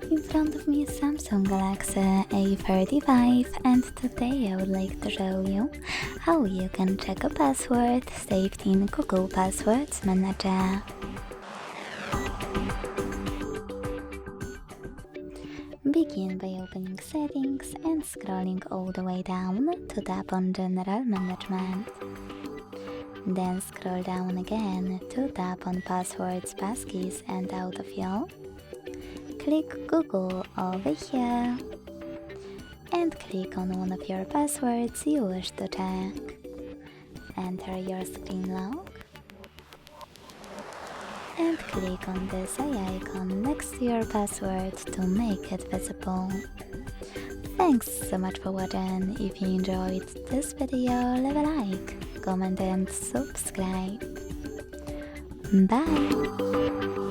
In front of me is Samsung Galaxy A35, and today I would like to show you how you can check a password saved in Google Passwords Manager. Begin by opening Settings and scrolling all the way down to tap on General Management. Then scroll down again to tap on Passwords, Passkeys and Autofill. Click Google over here and click on one of your passwords you wish to check. Enter your screen lock and click on this eye icon next to your password to make it visible. Thanks so much for watching. If you enjoyed this video, leave a like, comment and subscribe. Bye!